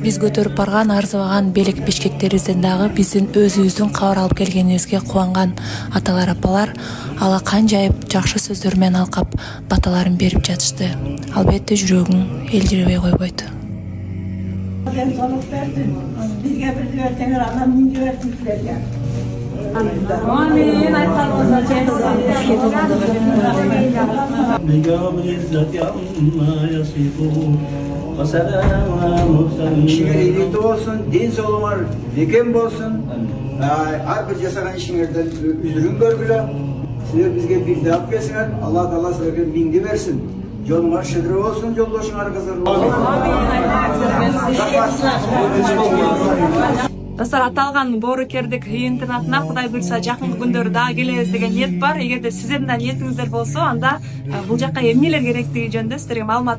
Биз көтөрүп барган арзыбаган белек бешкектерибизден дагы биздин өзүбүздүн кабар алып келгенибизге кубанган аталар апалар ала канжайып жакшы сөздөр менен алкап баталарын берип жатышты. Албетте жүрөгүң элжиребей койбойт. Бизге бир берсеңер, анан миңге берсин силерге. Амин. Айтқаныңызға İşiңер ийгиликтүү болсун, ден соолуңар бекем болсун. Ар бир жасаган ишиңерден үзүрүн көргүлө. Силер бизге бирди алып келсиңер, Алла Таала силерге миңди берсин. Жолуңар шыдыр болсун, жолдошуңар кызыр болсун. Достор, аталган боорукердик интернатына Кудай буйрса жакынкы күндөрү дагы келебиз деген ниет бар. Эгерде сиздердин да ниетиңиздер болсо, анда бул жакка эмнелер керектиги жөнүндө сиздерге маалымат